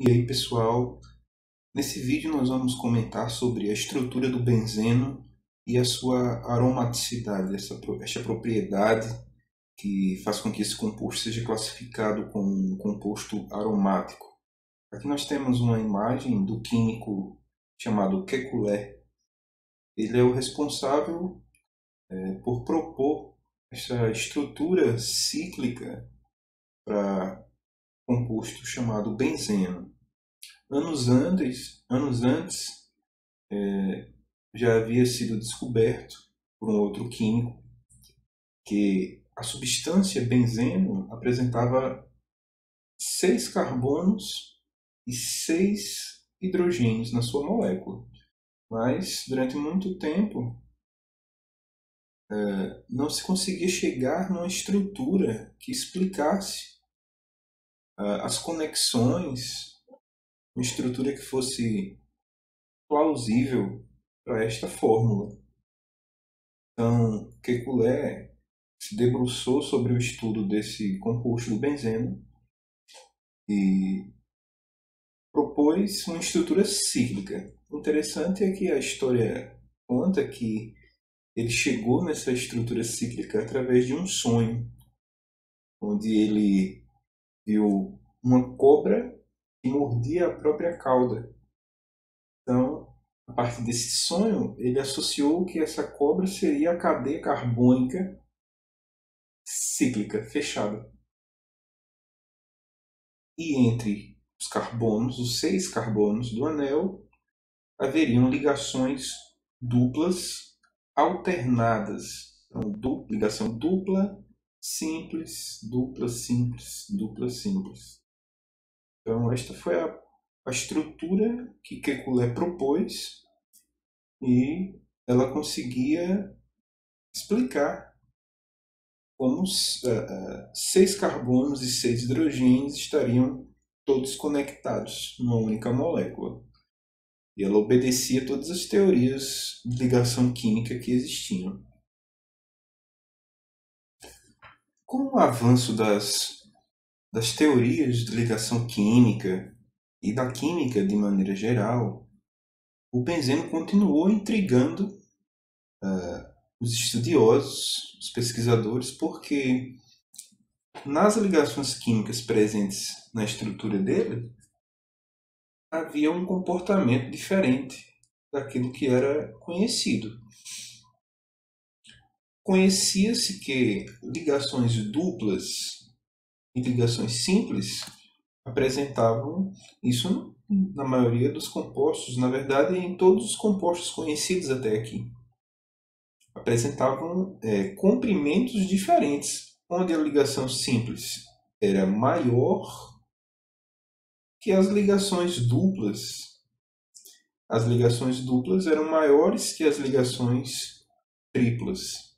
E aí, pessoal, nesse vídeo nós vamos comentar sobre a estrutura do benzeno e a sua aromaticidade, esta propriedade que faz com que esse composto seja classificado como um composto aromático. Aqui nós temos uma imagem do químico chamado Kekulé. Ele é o responsável por propor essa estrutura cíclica para composto chamado benzeno. Anos antes, já havia sido descoberto por um outro químico que a substância benzeno apresentava 6 carbonos e 6 hidrogênios na sua molécula. Mas, durante muito tempo, não se conseguia chegar numa estrutura que explicasse as conexões, uma estrutura que fosse plausível para esta fórmula. Então, Kekulé se debruçou sobre o estudo desse composto do benzeno e propôs uma estrutura cíclica. O interessante é que a história conta que ele chegou nessa estrutura cíclica através de um sonho, onde ele viu uma cobra que mordia a própria cauda. Então, a partir desse sonho, ele associou que essa cobra seria a cadeia carbônica cíclica, fechada. E entre os carbonos, os 6 carbonos do anel, haveriam ligações duplas alternadas. Então, ligação dupla, simples, dupla, simples, dupla, simples. Então, esta foi a estrutura que Kekulé propôs e ela conseguia explicar como 6 carbonos e 6 hidrogênios estariam todos conectados numa única molécula. E ela obedecia todas as teorias de ligação química que existiam. Com o avanço das teorias de ligação química e da química de maneira geral, o benzeno continuou intrigando os estudiosos, os pesquisadores, porque nas ligações químicas presentes na estrutura dele, havia um comportamento diferente daquilo que era conhecido. Conhecia-se que ligações duplas e ligações simples apresentavam isso na maioria dos compostos, na verdade em todos os compostos conhecidos até aqui. Apresentavam comprimentos diferentes, onde a ligação simples era maior que as ligações duplas. As ligações duplas eram maiores que as ligações triplas.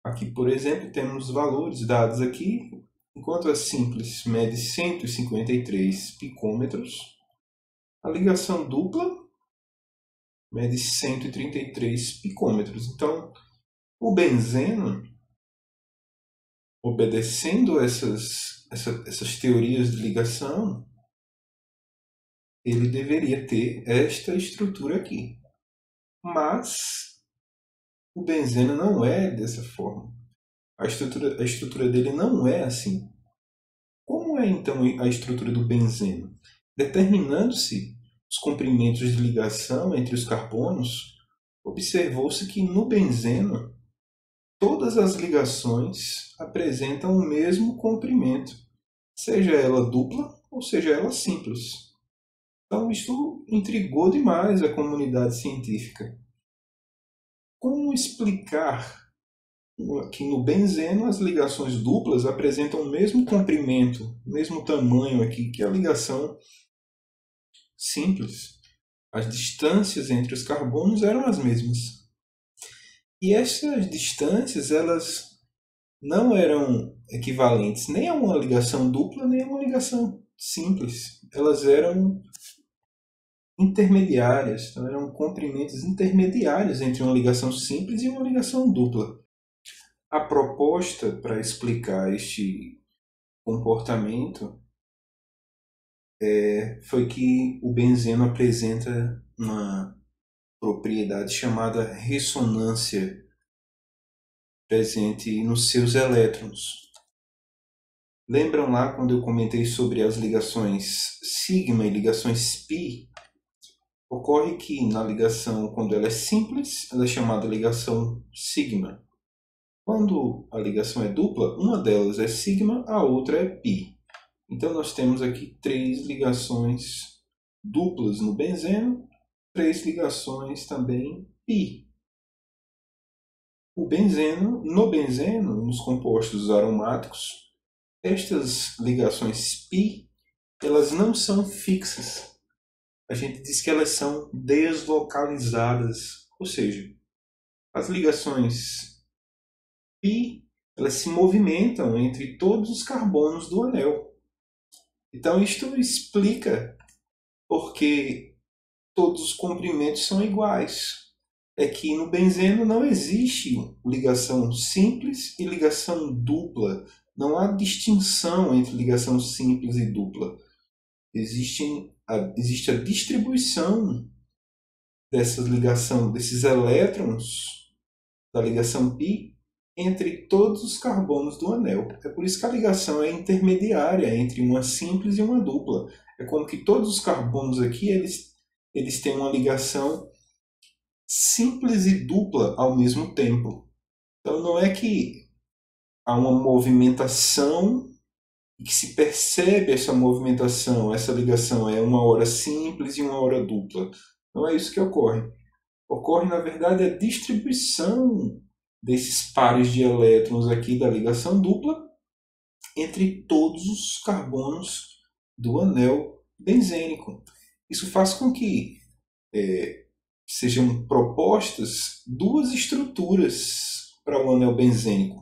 Aqui, por exemplo, temos valores dados aqui. Enquanto a simples mede 153 picômetros, a ligação dupla mede 133 picômetros. Então, o benzeno, obedecendo essas teorias de ligação, ele deveria ter esta estrutura aqui. Mas o benzeno não é dessa forma. A estrutura dele não é assim. Como é então a estrutura do benzeno? Determinando-se os comprimentos de ligação entre os carbonos, observou-se que no benzeno todas as ligações apresentam o mesmo comprimento, seja ela dupla ou seja ela simples. Então isto intrigou demais a comunidade científica. Como explicar que no benzeno as ligações duplas apresentam o mesmo comprimento, o mesmo tamanho aqui que a ligação simples? As distâncias entre os carbonos eram as mesmas. E essas distâncias elas não eram equivalentes nem a uma ligação dupla nem a uma ligação simples. Elas eram intermediárias, então eram comprimentos intermediários entre uma ligação simples e uma ligação dupla. A proposta para explicar este comportamento foi que o benzeno apresenta uma propriedade chamada ressonância presente nos seus elétrons. Lembram lá quando eu comentei sobre as ligações sigma e ligações π? Ocorre que na ligação, quando ela é simples, ela é chamada ligação sigma. Quando a ligação é dupla, uma delas é sigma, a outra é π. Então nós temos aqui 3 ligações duplas no benzeno, 3 ligações também π. No benzeno, nos compostos aromáticos, estas ligações π, elas não são fixas. A gente diz que elas são deslocalizadas, ou seja, as ligações π, elas se movimentam entre todos os carbonos do anel. Então isto explica porque todos os comprimentos são iguais. É que no benzeno não existe ligação simples e ligação dupla. Não há distinção entre ligação simples e dupla. Existe a distribuição desses elétrons da ligação π entre todos os carbonos do anel. É por isso que a ligação é intermediária entre uma simples e uma dupla. É como que todos os carbonos aqui eles têm uma ligação simples e dupla ao mesmo tempo. Então não é que há uma movimentação e que se percebe essa movimentação, essa ligação é uma hora simples e uma hora dupla. Não é isso que ocorre. Ocorre, na verdade, a distribuição desses pares de elétrons aqui da ligação dupla entre todos os carbonos do anel benzênico. Isso faz com que sejam propostas 2 estruturas para o anel benzênico.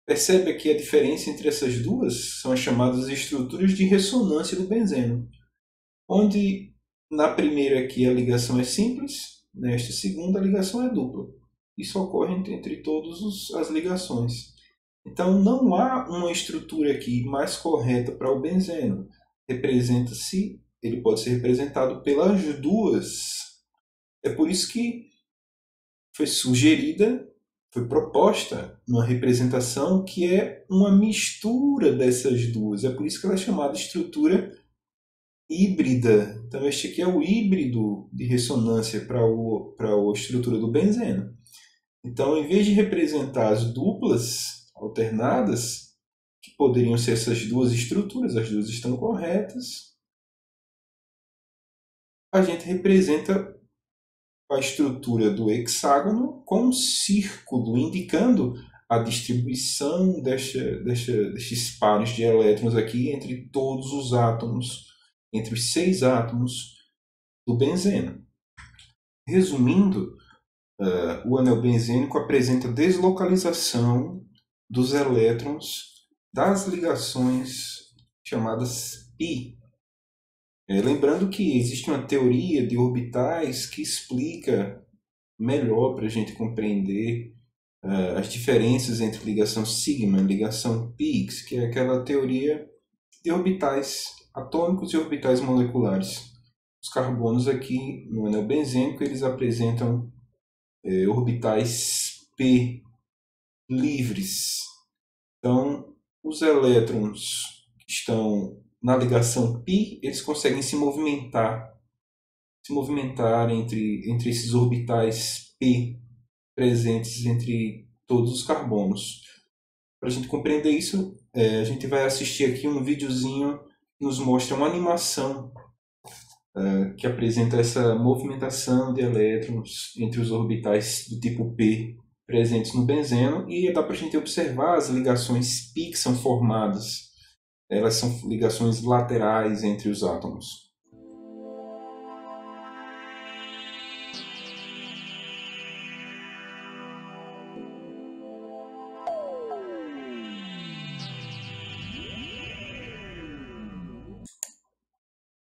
Percebe aqui a diferença entre essas duas? São as chamadas estruturas de ressonância do benzeno, onde na primeira aqui a ligação é simples, nesta segunda a ligação é dupla. Isso ocorre entre todas as ligações. Então não há uma estrutura aqui mais correta para o benzeno. Ele pode ser representado pelas duas. É por isso que foi proposta uma representação que é uma mistura dessas duas. É por isso que ela é chamada estrutura híbrida. Então este aqui é o híbrido de ressonância para a estrutura do benzeno. Então, em vez de representar as duplas alternadas, que poderiam ser essas 2 estruturas, as duas estão corretas, a gente representa a estrutura do hexágono com um círculo, indicando a distribuição destes pares de elétrons aqui entre todos os átomos, entre os 6 átomos do benzeno. Resumindo, o anel benzênico apresenta deslocalização dos elétrons das ligações chamadas π. Lembrando que existe uma teoria de orbitais que explica melhor para a gente compreender as diferenças entre ligação sigma e ligação π, que é aquela teoria de orbitais atômicos e orbitais moleculares. Os carbonos aqui no anel benzênico eles apresentam orbitais p livres. Então, os elétrons que estão na ligação π, eles conseguem se movimentar entre esses orbitais p presentes entre todos os carbonos. Para a gente compreender isso, a gente vai assistir aqui um videozinho que nos mostra uma animação que apresenta essa movimentação de elétrons entre os orbitais do tipo P presentes no benzeno, e dá para a gente observar as ligações π que são formadas. Elas são ligações laterais entre os átomos.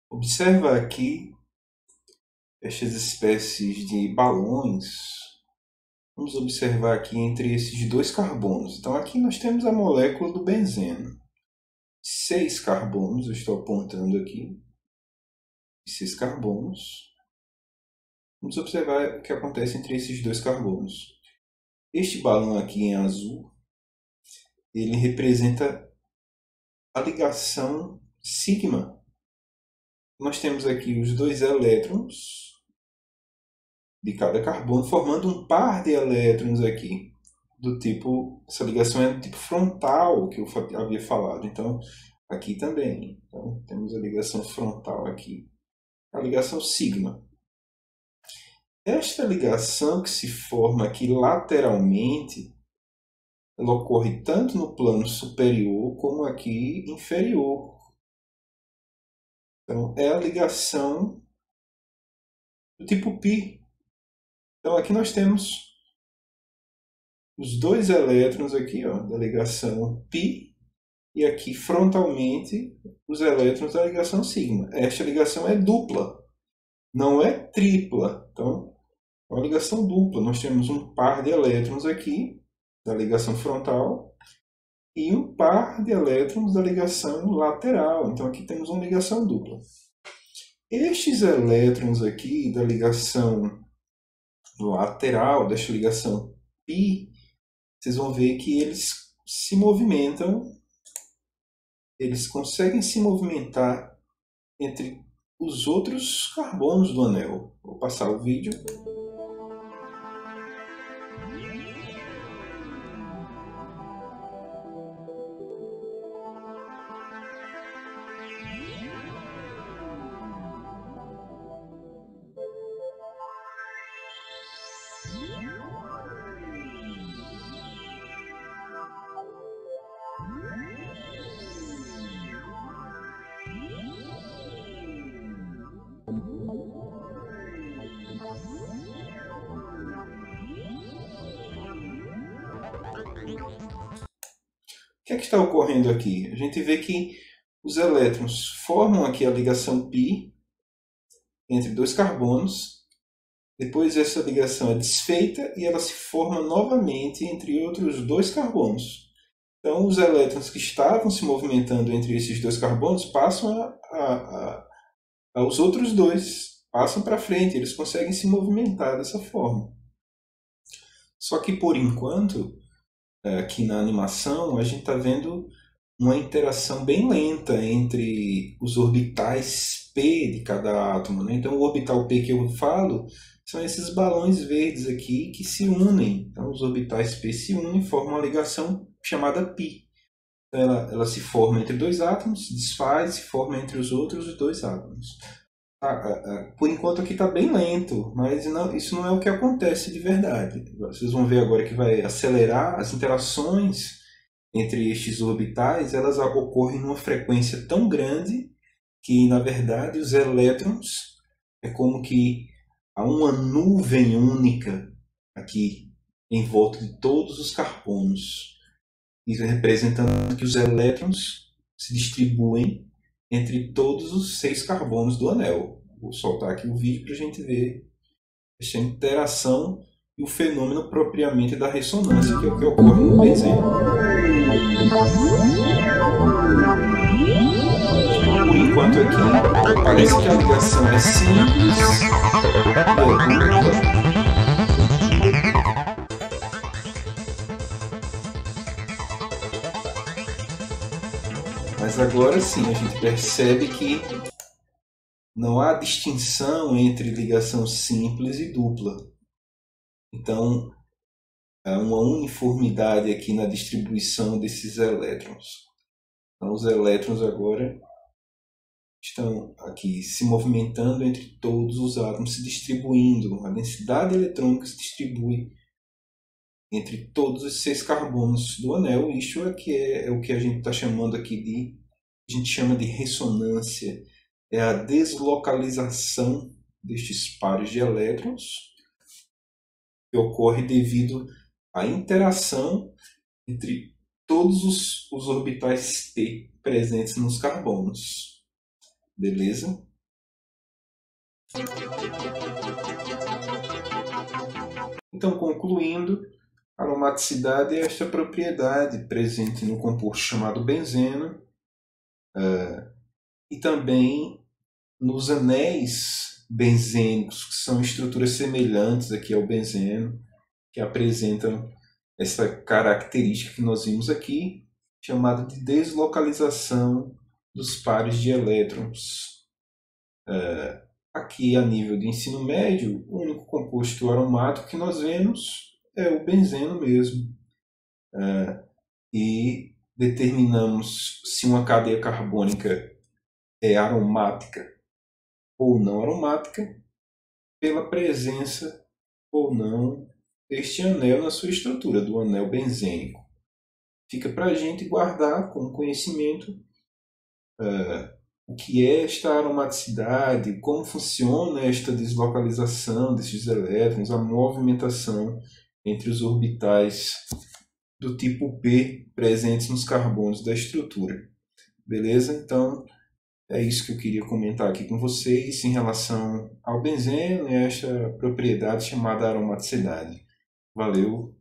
Observa aqui estas espécies de balões. Vamos observar aqui entre esses 2 carbonos. Então aqui nós temos a molécula do benzeno. 6 carbonos, eu estou apontando aqui, 6 carbonos. Vamos observar o que acontece entre esses 2 carbonos. Este balão aqui em azul, ele representa a ligação sigma. Nós temos aqui os 2 elétrons de cada carbono, formando um par de elétrons aqui, do tipo, essa ligação é do tipo frontal, que eu havia falado. Então, aqui também. Então, temos a ligação frontal aqui, a ligação sigma. Esta ligação que se forma aqui lateralmente, ela ocorre tanto no plano superior como aqui inferior. Então, é a ligação do tipo π. Então, aqui nós temos os 2 elétrons aqui, ó, da ligação π, e aqui frontalmente os elétrons da ligação sigma. Esta ligação é dupla, não é tripla. Então, é uma ligação dupla. Nós temos um par de elétrons aqui da ligação frontal e um par de elétrons da ligação lateral. Então, aqui temos uma ligação dupla. Estes elétrons aqui da ligação lateral, desta ligação π, vocês vão ver que eles se movimentam, eles conseguem se movimentar entre os outros carbonos do anel. Vou passar o vídeo. O que é que está ocorrendo aqui? A gente vê que os elétrons formam aqui a ligação π entre 2 carbonos. Depois essa ligação é desfeita e ela se forma novamente entre outros 2 carbonos. Então os elétrons que estavam se movimentando entre esses 2 carbonos passam aos outros 2, passam para frente, eles conseguem se movimentar dessa forma. Só que por enquanto, aqui na animação, a gente está vendo uma interação bem lenta entre os orbitais P de cada átomo, né? Então o orbital P que eu falo são esses balões verdes aqui que se unem. Então os orbitais P se unem e formam uma ligação chamada π. Então, ela se forma entre 2 átomos, se desfaz, se forma entre os outros 2 átomos. Por enquanto aqui está bem lento, mas isso não é o que acontece de verdade. Vocês vão ver agora que vai acelerar as interações entre estes orbitais, elas ocorrem numa frequência tão grande que, na verdade, os elétrons é como que há uma nuvem única aqui em volta de todos os carbonos, isso representando que os elétrons se distribuem entre todos os 6 carbonos do anel. Vou soltar aqui o vídeo para a gente ver essa interação e o fenômeno propriamente da ressonância, que é o que ocorre no benzeno. Por enquanto aqui, parece que a ligação é simples e é dupla. Mas agora sim, a gente percebe que não há distinção entre ligação simples e dupla. Então, há uma uniformidade aqui na distribuição desses elétrons. Então, os elétrons agora estão aqui se movimentando entre todos os átomos, se distribuindo. A densidade eletrônica se distribui entre todos os 6 carbonos do anel. Isso é o que a gente está chamando aqui a gente chama de ressonância. É a deslocalização destes pares de elétrons que ocorre devido à interação entre todos os orbitais P presentes nos carbonos. Beleza? Então, concluindo, a aromaticidade é esta propriedade presente no composto chamado benzeno, E também nos anéis benzênicos, que são estruturas semelhantes aqui ao benzeno, que apresentam essa característica que nós vimos aqui, chamada de deslocalização dos pares de elétrons. Aqui, a nível de ensino médio, o único composto aromático que nós vemos é o benzeno mesmo. E determinamos se uma cadeia carbônica é aromática ou não aromática pela presença ou não deste anel na sua estrutura, do anel benzênico. Fica para a gente guardar como conhecimento o que é esta aromaticidade, como funciona esta deslocalização desses elétrons, a movimentação entre os orbitais do tipo P presentes nos carbonos da estrutura. Beleza? Então, é isso que eu queria comentar aqui com vocês em relação ao benzeno e esta propriedade chamada aromaticidade. Valeu!